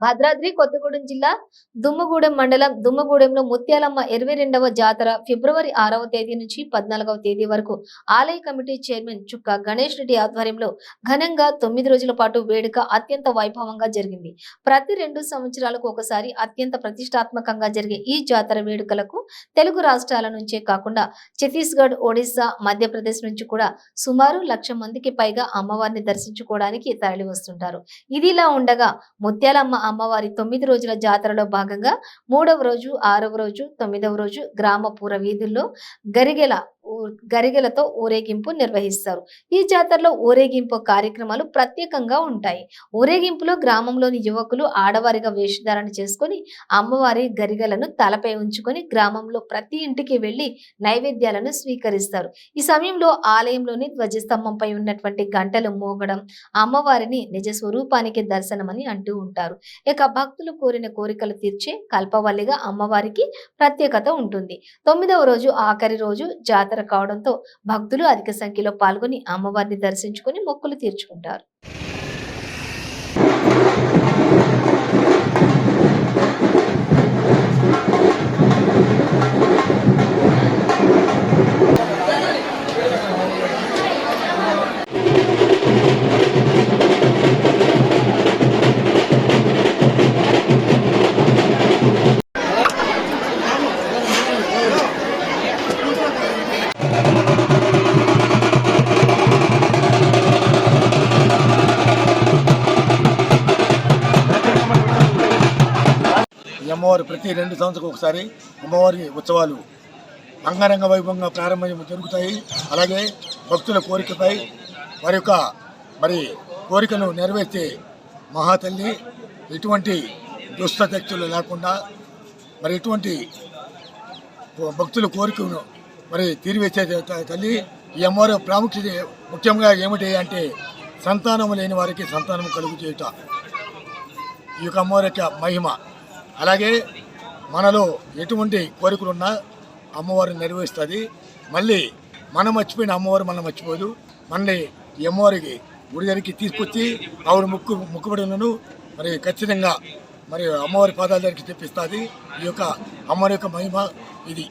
భద్రాద్రి కొత్తగూడెం జిల్లా దుమ్మగూడెం మండలం దుమ్మగూడెంలో ముత్యాలమ్మ 22వ జాతర ఫిబ్రవరి 6వ తేదీ నుంచి 14వ తేదీ వరకు ఆలయ కమిటీ చైర్మన్ చుక్క గణేష్ రెడ్డి ఆధ్వర్యంలో ఘనంగా 9 రోజుల పాటు వేడుక అత్యంత వైభవంగా జరిగింది. ప్రతి 2 సంవత్సరాలకు ఒకసారి అత్యంత ప్రతిష్టాత్మకంగా జరిగే ఈ జాతర వేడుకలకు తెలుగు రాష్ట్రాల నుంచే కాకుండా ఛత్తీస్గఢ్, ఒడిశా, మధ్యప్రదేశ్ నుంచి కూడా సుమారు 1,00,000 మందికి పైగా అమ్మవారిని దర్శించుకోవడానికి తరలి వస్తుంటారు. ఇదిలా ఉండగా ముత్యాలమ్మ అమ్మవారి 9 రోజుల జాతరలో భాగంగా 3వ రోజు, 6వ రోజు, 9వ రోజు గ్రామ పూర వీధుల్లో గరిగెలతో ఊరేగింపు నిర్వహిస్తారు. ఈ జాతరలో ఊరేగింపు కార్యక్రమాలు ప్రత్యేకంగా ఉంటాయి. ఊరేగింపులో గ్రామంలోని యువకులు ఆడవారిగా వేషధారణ చేసుకుని అమ్మవారి గరిగెలను తలపై ఉంచుకొని గ్రామంలో ప్రతి ఇంటికి వెళ్లి నైవేద్యాలను స్వీకరిస్తారు. ఈ సమయంలో ఆలయంలోని ధ్వజస్తంభంపై ఉన్నటువంటి గంటలు మోగడం అమ్మవారిని నిజ స్వరూపానికి దర్శనమని అంటూ ఉంటారు. ఇక భక్తులు కోరిన కోరికలు తీర్చే కల్పవల్లిగా అమ్మవారికి ప్రత్యేకత ఉంటుంది. 9వ రోజు ఆఖరి రోజు జాతర కావడంతో భక్తులు అధిక సంఖ్యలో పాల్గొని అమ్మవారిని దర్శించుకుని మొక్కులు తీర్చుకుంటారు. అమ్మవారు ప్రతి 2 సంవత్సరాలకు ఒకసారి అమ్మవారి ఉత్సవాలు అంగరంగ వైభవంగా ప్రారంభం జరుగుతాయి. అలాగే భక్తుల కోరికపై వారి యొక్క కోరికను నెరవేర్చే మహాతల్లి ఎటువంటి దుష్టశక్తులు లేకుండా ఎటువంటి భక్తుల కోరికను తీరివేసే తల్లి. ఈ అమ్మవారి ప్రాముఖ్యత ముఖ్యంగా ఏమిటి అంటే సంతానం లేని వారికి సంతానం కలుగు చేయుట ఈ యొక్క అమ్మవారి యొక్క మహిమ. అలాగే మనలో ఎటువంటి కోరికలున్నా అమ్మవారిని నెరవేరుస్తుంది. మళ్ళీ మనం మర్చిపోయిన అమ్మవారు మనం మర్చిపోదు. మళ్ళీ ఈ అమ్మవారికి గుడి దగ్గరికి తీసుకొచ్చి ఆవిడ ముక్కుబడులను ఖచ్చితంగా అమ్మవారి పాదాల దగ్గరికి తెప్పిస్తుంది. ఈ యొక్క అమ్మవారి యొక్క మహిమ ఇది.